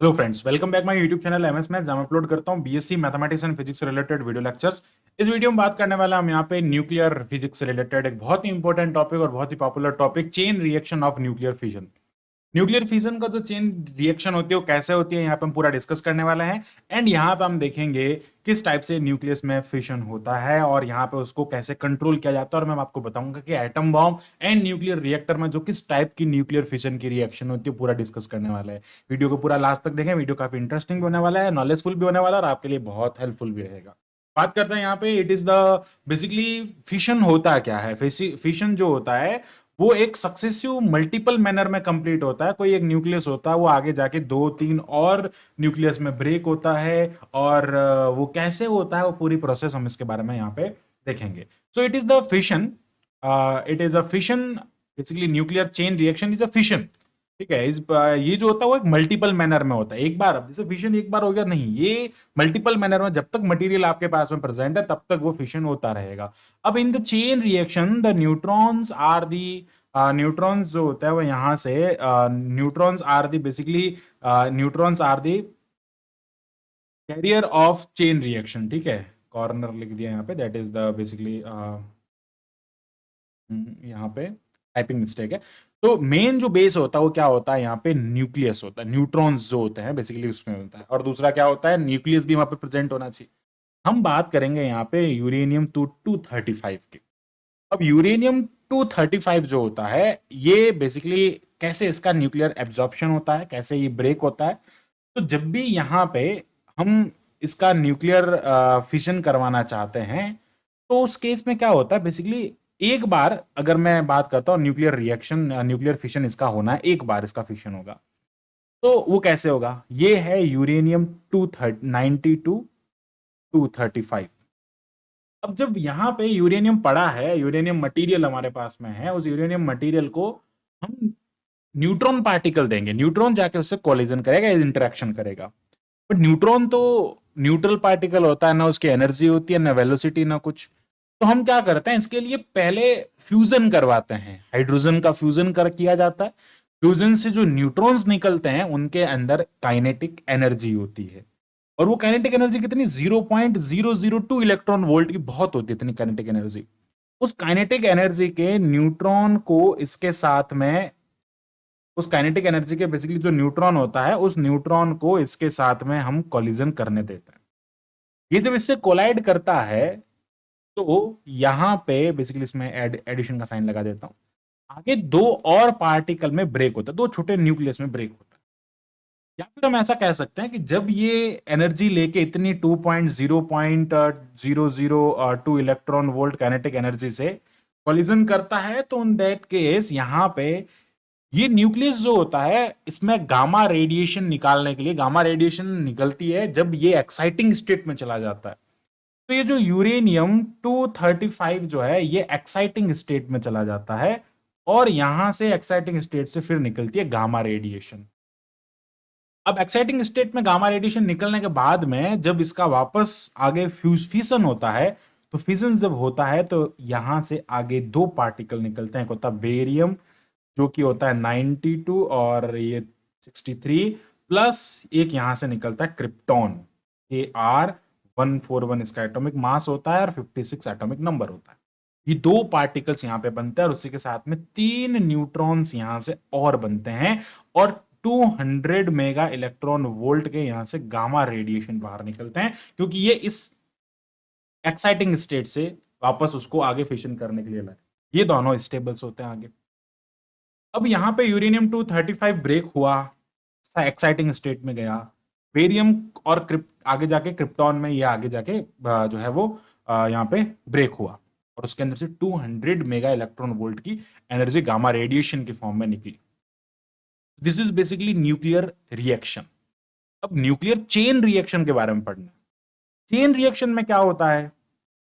Hello friends, welcome back my YouTube channel MS math, जहां मैं upload करता हूं बीएससी मैथमेटिक्स एंड फिजिक्स से रिलेटेड वीडियो लेक्चर्स। इस वीडियो में बात करने वाला हम यहाँ पे न्यूक्लियर फिजिक्स से रिलेटेड एक बहुत ही इंपॉर्टेंट टॉपिक और बहुत ही popular topic, chain reaction of nuclear fission. Nuclear fission का जो चेन रिएक्शन होती है वो कैसे होती है, यहाँ पे हम पूरा डिस्कस करने वाले हैं। एंड यहाँ पे हम देखेंगे किस टाइप से न्यूक्लियस में फिशन होता है और यहाँ पे उसको कैसे कंट्रोल किया जाता है। और मैं आपको बताऊंगा कि atom bomb and nuclear reactor में जो किस टाइप की न्यूक्लियर फिशन की रिएक्शन होती है पूरा डिस्कस करने वाला है। वीडियो को पूरा लास्ट तक देखें, वीडियो काफी इंटरेस्टिंग भी होने वाला है, नॉलेजफुल भी होने वाला है और आपके लिए बहुत हेल्पफुल भी रहेगा। बात करते हैं यहाँ पे, it is the basically fission होता क्या है। फिशन जो होता है वो एक सक्सेसिव मल्टीपल मैनर में कंप्लीट होता है। कोई एक न्यूक्लियस होता है, वो आगे जाके दो तीन और न्यूक्लियस में ब्रेक होता है। और वो कैसे होता है वो पूरी प्रोसेस हम इसके बारे में यहाँ पे देखेंगे। So it is the fission, it is a fission, basically nuclear chain reaction is a fission. ठीक है, ये जो होता है वो एक मल्टीपल मैनर में होता है। एक बार, अब जैसे फिशन एक बार हो गया नहीं, ये मल्टीपल मैनर में जब तक मटेरियल आपके पास में प्रेजेंट है तब तक वो फिशन होता रहेगा। अब in the chain reaction the neutrons are the, neutrons जो होता है वो यहां से, neutrons are the basically, neutrons are the carrier of chain reaction. ठीक है, कॉर्नर लिख दिया यहाँ पे, दैट इज द बेसिकली, यहाँ पे टाइपिंग मिस्टेक है। तो मेन जो बेस होता है वो क्या होता है, यहाँ पे न्यूक्लियस होता है, न्यूट्रॉन्स जो होते हैं बेसिकली उसमें होता है। और दूसरा क्या होता है, न्यूक्लियस भी वहां पे प्रेजेंट होना चाहिए। हम बात करेंगे यहाँ पे यूरेनियम 235 की। अब यूरेनियम 235 जो होता है ये बेसिकली कैसे इसका न्यूक्लियर एब्जॉर्प्शन होता है, कैसे ये ब्रेक होता है। तो जब भी यहाँ पे हम इसका न्यूक्लियर फिशन करवाना चाहते हैं तो उस केस में क्या होता है, बेसिकली एक बार अगर मैं बात करता हूँ न्यूक्लियर रिएक्शन, न्यूक्लियर फिशन इसका होना है, एक बार इसका फिशन होगा तो वो कैसे होगा। ये है यूरेनियम 235। अब जब यहाँ पे यूरेनियम पड़ा है, यूरेनियम मटेरियल हमारे पास में है, उस यूरेनियम मटेरियल को हम न्यूट्रॉन पार्टिकल देंगे, न्यूट्रॉन जाके उससे कोलिजन करेगा, इंटरेक्शन करेगा। बट न्यूट्रॉन तो न्यूट्रल पार्टिकल होता है, ना उसकी एनर्जी होती है, ना वेलोसिटी, ना कुछ। तो हम क्या करते हैं, इसके लिए पहले फ्यूजन करवाते हैं, हाइड्रोजन का फ्यूजन कर किया जाता है। फ्यूजन से जो न्यूट्रॉन्स निकलते हैं उनके अंदर काइनेटिक एनर्जी होती है। और वो काइनेटिक एनर्जी कितनी, 0.002 इलेक्ट्रॉन वोल्ट की बहुत होती है इतनी काइनेटिक एनर्जी। उस काइनेटिक एनर्जी के न्यूट्रॉन को इसके साथ में, उस काइनेटिक एनर्जी के बेसिकली जो न्यूट्रॉन होता है उस न्यूट्रॉन को इसके साथ में हम कोलिजन करने देते हैं। ये जब इससे कोलाइड करता है तो यहां पे बेसिकली इसमें एडिशन का साइन लगा देता हूं, आगे दो और पार्टिकल में ब्रेक होता है, दो छोटे न्यूक्लियस में ब्रेक होता है। या फिर हम ऐसा कह सकते हैं कि जब ये एनर्जी लेके इतनी 2.0.002 इलेक्ट्रॉन वोल्ट काइनेटिक एनर्जी से कोलिजन करता है तो इन दैट केस यहां पे ये न्यूक्लियस जो होता है इसमें गामा रेडिएशन निकालने के लिए, गामा रेडिएशन निकलती है जब ये एक्साइटिंग स्टेट में चला जाता है। तो ये जो यूरेनियम 235 जो है ये एक्साइटिंग स्टेट में चला जाता है और यहां से एक्साइटिंग स्टेट से फिर निकलती है गामा रेडिएशन। अब एक्साइटिंग स्टेट में गामा रेडिएशन निकलने के बाद में जब इसका वापस आगे फ्यूजन होता है, तो फिजन जब होता है तो यहां से आगे दो पार्टिकल निकलते हैं। एक होता है बेरियम जो कि होता है 92 और ये 63, प्लस एक यहां से निकलता है क्रिप्टॉन, Ar141 इसका एटॉमिक मास होता है और 56 एटॉमिक नंबर होता है। ये दो पार्टिकल्स यहां पे बनते हैं और उसी के साथ में तीन न्यूट्रॉन्स यहां से और बनते हैं और 200 मेगा इलेक्ट्रॉन वोल्ट के यहां से गामा रेडिएशन बाहर निकलते हैं, क्योंकि ये इस एक्साइटिंग स्टेट से वापस उसको आगे फिशन करने के लिए लाए। ये दोनों स्टेबल्स होते हैं आगे। अब यहां पे यूरेनियम 235 ब्रेक हुआ, एक्साइटिंग स्टेट में गया, बेरियम और आगे जाके क्रिप्टॉन में ये आगे जाके जो है वो यहाँ पे ब्रेक हुआ और उसके अंदर से 200 मेगा इलेक्ट्रॉन वोल्ट की एनर्जी गामा रेडिएशन के फॉर्म में निकली। This is basically nuclear reaction. अब न्यूक्लियर चेन रिएक्शन के बारे में पढ़ना। चेन रिएक्शन में क्या होता है,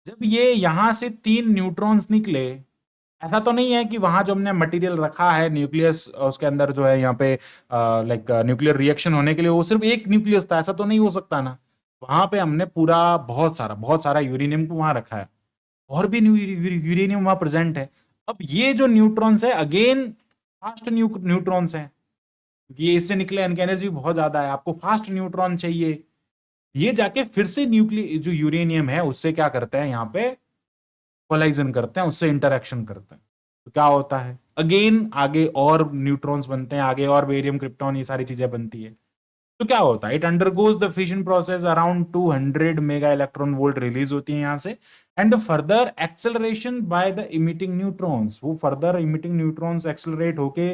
जब ये यहां से तीन न्यूट्रॉन्स निकले, ऐसा तो नहीं है कि वहां जो हमने मटेरियल रखा है न्यूक्लियस उसके अंदर जो है यहाँ पे लाइक न्यूक्लियर रिएक्शन होने के लिए वो सिर्फ एक न्यूक्लियस था, ऐसा तो नहीं हो सकता ना। वहां पे हमने पूरा बहुत सारा यूरेनियम को वहां रखा है और भी यूरेनियम वहां प्रेजेंट है। अब ये जो न्यूट्रॉन्स है अगेन फास्ट न्यूट्रॉन्स हैं, क्योंकि ये इससे निकले इनकी एनर्जी बहुत ज्यादा है, आपको फास्ट न्यूट्रॉन चाहिए। ये जाके फिर से न्यूक्लियर जो यूरेनियम है उससे क्या करते हैं, यहाँ पे कोलाइजन करते हैं, उससे इंटरेक्शन करते हैं। तो क्या होता है, अगेन आगे और न्यूट्रॉन्स बनते हैं, आगे और बेरियम क्रिप्टॉन ये सारी चीजें बनती है। तो क्या होता है, it undergoes the fission process, around 200 mega electron volt release होती है यहाँ से, and the further acceleration by the emitting neutrons, वो फर्दर इमिटिंग न्यूट्रॉन्स एक्सेलरेट होके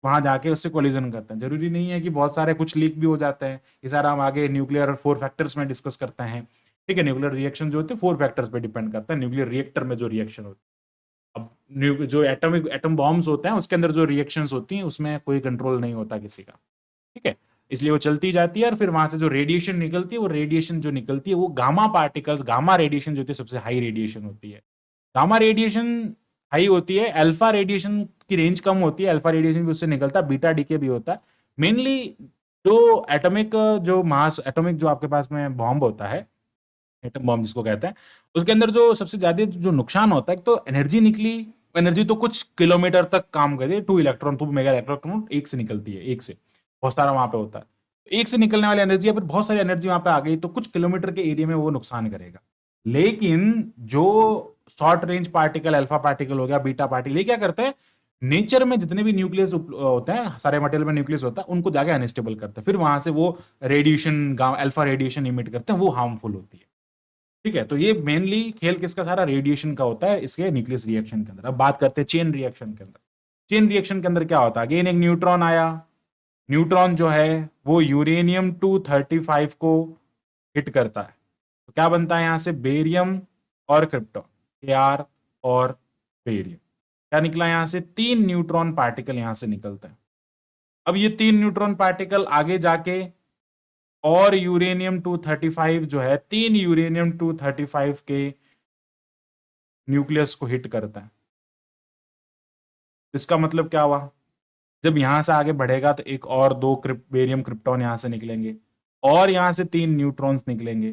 वहां जाके उससे कोलिजन करते हैं। जरूरी नहीं है कि बहुत सारे, कुछ लीक भी हो जाते हैं, ये सारा हम आगे न्यूक्लियर 4 फैक्टर्स में डिस्कस करते हैं। ठीक है, न्यूक्लियर रिएक्शन जो होते हैं 4 फैक्टर्स पे डिपेंड करता है, न्यूक्लियर रिएक्टर में जो रिएक्शन होती है। अब जो एटम बॉम्ब्स होते हैं उसके अंदर जो रिएक्शंस होती हैं उसमें कोई कंट्रोल नहीं होता किसी का। ठीक है, इसलिए वो चलती जाती है, और फिर वहां से जो रेडिएशन निकलती है, वो रेडिएशन जो निकलती है वो गामा पार्टिकल्स, गामा रेडिएशन जो होती है सबसे हाई रेडिएशन होती है। गामा रेडिएशन हाई होती है, अल्फा रेडिएशन की रेंज कम होती है, अल्फा रेडिएशन भी उससे निकलता है, बीटा डीके भी होता है। मेनली जो एटॉमिक, जो मास एटॉमिक जो आपके पास में बॉम्ब होता है, एटम बॉम्ब जिसको कहते हैं, उसके अंदर जो सबसे ज्यादा जो नुकसान होता है, तो एनर्जी निकली, एनर्जी तो कुछ किलोमीटर तक काम करती है, 2 मेगा इलेक्ट्रॉन एक से निकलती है, एक से बहुत सारा वहां पे होता है, एक से निकलने वाली एनर्जी या फिर बहुत सारी एनर्जी वहां पे आ गई तो कुछ किलोमीटर के एरिया में वो नुकसान करेगा। लेकिन जो short range particle, alpha particle हो गया, बीटा पार्टिकल, ये क्या करते हैं, नेचर में जितने भी न्यूक्लियस होते हैं, सारे मटेरियल में न्यूक्लियस होता है, उनको जाके अनस्टेबल करते हैं, फिर वहां से वो रेडिएशन, अल्फा रेडिएशन इमिट करते हैं, वो हार्मफुल होती है। ठीक है, तो ये मेनली खेल किसका, सारा रेडिएशन का होता है इसके न्यूक्लियस रिएक्शन के अंदर। अब बात करते हैं चेन रिएक्शन के अंदर। चेन रिएक्शन के अंदर क्या होता है, अगेन एक न्यूट्रॉन आया, न्यूट्रॉन जो है वो यूरेनियम 235 को हिट करता है, तो क्या बनता है यहां से, बेरियम और क्रिप्टॉन, Ar और बेरियम। क्या निकला यहां से, 3 न्यूट्रॉन पार्टिकल यहां से निकलते हैं। अब ये 3 न्यूट्रॉन पार्टिकल आगे जाके और यूरेनियम 235 जो है, 3 यूरेनियम 235 के न्यूक्लियस को हिट करता है। इसका मतलब क्या हुआ, जब यहां से आगे बढ़ेगा तो एक और 2 बेरियम क्रिप्टॉन यहां से निकलेंगे, और यहां से 3 न्यूट्रॉन्स निकलेंगे,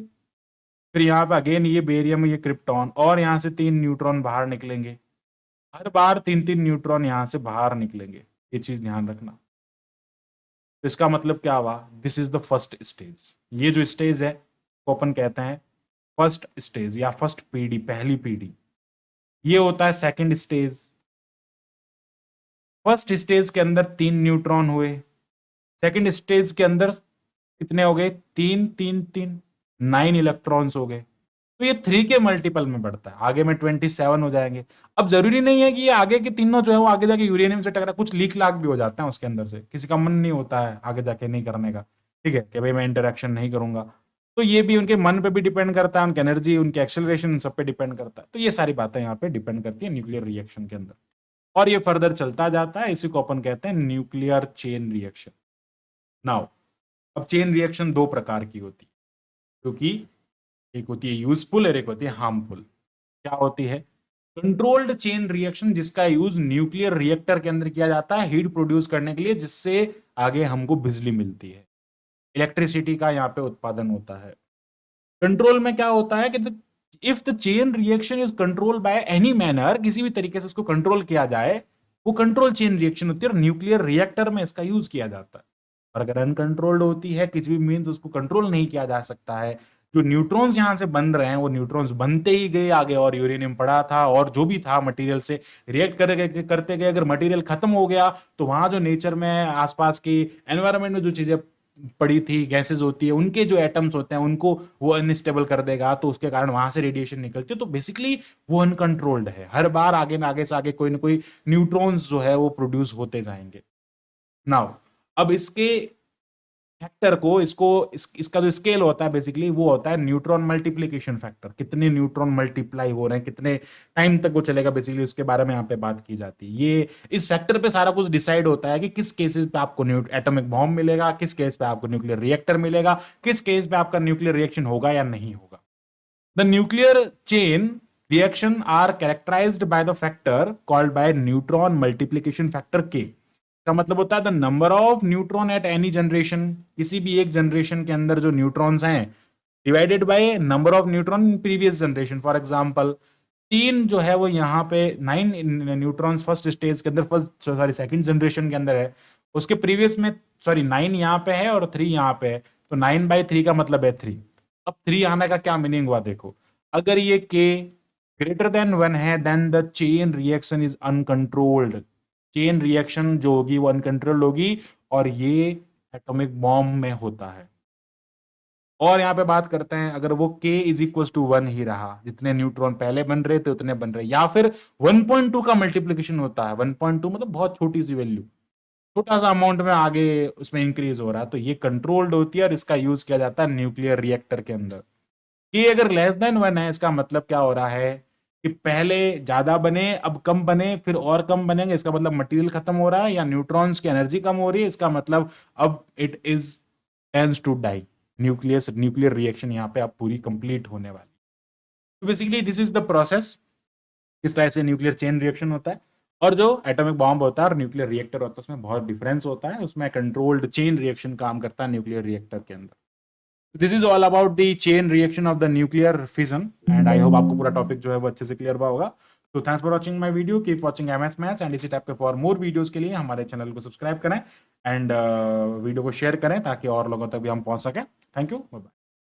फिर यहाँ पे अगेन ये बेरियम, ये क्रिप्टॉन, और यहां से 3 न्यूट्रॉन बाहर निकलेंगे। हर बार 3-3 न्यूट्रॉन यहां से बाहर निकलेंगे, ये चीज ध्यान रखना। तो इसका मतलब क्या हुआ, this is the first stage. ये जो स्टेज है वो अपन कहते हैं फर्स्ट स्टेज या फर्स्ट पीढ़ी, पहली पीढ़ी। ये होता है सेकंड स्टेज। फर्स्ट स्टेज के अंदर 3 न्यूट्रॉन हुए, सेकंड स्टेज के अंदर कितने हो गए, 3 3 3, 9 इलेक्ट्रॉन्स हो गए। तो ये 3 के मल्टीपल में बढ़ता है, आगे में 27 हो जाएंगे। अब जरूरी नहीं है कि ये आगे के तीनों जो है वो आगे जाके यूरेनियम से टकरा, कुछ लीक लाक भी हो जाते हैं उसके अंदर से, किसी का मन नहीं होता है आगे जाके नहीं करने का। ठीक है, कि भाई मैं इंटरेक्शन नहीं करूंगा, तो ये भी उनके मन पे भी डिपेंड करता है, उनकी एनर्जी, उनके एक्सेलरेशन, सब पे डिपेंड करता है। तो ये सारी बातें यहाँ पे डिपेंड करती है न्यूक्लियर रिएक्शन के अंदर, और ये फर्दर चलता जाता है, इसी को अपन कहते हैं न्यूक्लियर चेन रिएक्शन। नाउ अब चेन रिएक्शन 2 प्रकार की होती है, क्योंकि एक होती है यूजफुल और एक होती है हार्मफुल। क्या होती है, कंट्रोल्ड चेन रिएक्शन, जिसका यूज न्यूक्लियर रिएक्टर के अंदर किया जाता है हीट प्रोड्यूस करने के लिए, जिससे आगे हमको बिजली मिलती है, इलेक्ट्रिसिटी का यहाँ पे उत्पादन होता है। कंट्रोल में क्या होता है कि if the chain reaction is control by any manner, किसी भी तरीके से उसको कंट्रोल किया जाए, वो कंट्रोल चेन रिएक्शन होती है, और न्यूक्लियर रिएक्टर में इसका यूज किया जाता है। और अगर अनकंट्रोल्ड होती है, कुछ भी मीन्स उसको कंट्रोल नहीं किया जा सकता है, जो न्यूट्रॉन्स यहां से बन रहे हैं वो न्यूट्रॉन्स बनते ही गए, आगे और यूरेनियम पड़ा था और जो भी था मटेरियल से रिएक्ट करते गए, अगर मटेरियल खत्म हो गया तो वहां जो नेचर में आसपास की एनवायरनमेंट में जो चीजें पड़ी थी, गैसेस होती है, उनके जो एटम्स होते हैं उनको वो अनस्टेबल कर देगा, तो उसके कारण वहां से रेडिएशन निकलती है। तो बेसिकली वो अनकंट्रोल्ड है, हर बार आगे ना आगे से आगे कोई ना कोई न्यूट्रॉन्स जो है वो प्रोड्यूस होते जाएंगे। नाउ अब इसके फैक्टर को, इसका जो स्केल होता है बेसिकली वो होता है न्यूट्रॉन मल्टीप्लिकेशन फैक्टर, कितने न्यूट्रॉन मल्टीप्लाई हो रहे हैं, कितने टाइम तक वो चलेगा, बेसिकली उसके बारे में यहाँ पे बात की जाती है। ये इस फैक्टर पे सारा कुछ डिसाइड होता है कि किस केसेस पे आपको एटॉमिक बॉम्ब मिलेगा, किस केस पे आपको न्यूक्लियर रिएक्टर मिलेगा, किस केस पे आपका न्यूक्लियर रिएक्शन होगा या नहीं होगा। The nuclear chain reaction are characterized by the factor called by neutron multiplication factor K. का मतलब होता है the number of neutron at any generation, किसी भी एक जनरेशन के अंदर जो न्यूट्रॉन्स हैं, divided by number of neutron in previous generation. For example 3 जो है वो यहाँ पे 9 न्यूट्रॉन्स फर्स्ट स्टेज के अंदर, फर्स्ट सॉरी सेकंड जनरेशन के अंदर है, उसके प्रीवियस में सॉरी 9 यहाँ पे है और 3 यहाँ पे है, तो 9/3 का मतलब है 3। अब 3 आने का क्या मीनिंग हुआ देखो, अगर ये k ग्रेटर देन 1 है then the chain reaction is uncontrolled. Chain reaction जो होगी वो अनकंट्रोल्ड होगी और ये एटॉमिक बॉम्ब में होता है। और यहाँ पे बात करते हैं अगर वो k इज इक्वल टू 1 ही रहा, जितने न्यूट्रॉन पहले बन रहे थे उतने बन रहे, या फिर 1.2 का मल्टीप्लीकेशन होता है, 1.2 मतलब बहुत छोटी सी वैल्यू, छोटा सा अमाउंट में आगे उसमें इंक्रीज हो रहा है, तो ये कंट्रोल्ड होती है और इसका यूज किया जाता है न्यूक्लियर रिएक्टर के अंदर। कि अगर लेस देन 1 है, इसका मतलब क्या हो रहा है कि पहले ज्यादा बने अब कम बने फिर और कम बनेंगे, इसका मतलब मटेरियल खत्म हो रहा है या न्यूट्रॉन्स की एनर्जी कम हो रही है, इसका मतलब अब it is tends to die. Nuclear reaction यहाँ पे अब पूरी कंप्लीट होने वाली। तो basically this is the process, किस टाइप से न्यूक्लियर चेन रिएक्शन होता है। और जो एटॉमिक बॉम्ब होता है और न्यूक्लियर रिएक्टर होता है उसमें बहुत डिफरेंस होता है, उसमें कंट्रोल्ड चेन रिएक्शन काम करता है न्यूक्लियर रिएक्टर के अंदर। This is all about the chain reaction of the nuclear fission and I hope आपको पूरा टॉपिक जो है वो अच्छे से क्लियर हुआ होगा। तो thanks for watching my video, keep watching MS maths and इसी टाइप के फॉर मोर वीडियोस के लिए हमारे चैनल को सब्सक्राइब करें एंड वीडियो को शेयर करें ताकि और लोगों तक भी हम पहुंच सकें। Thank you, bye bye.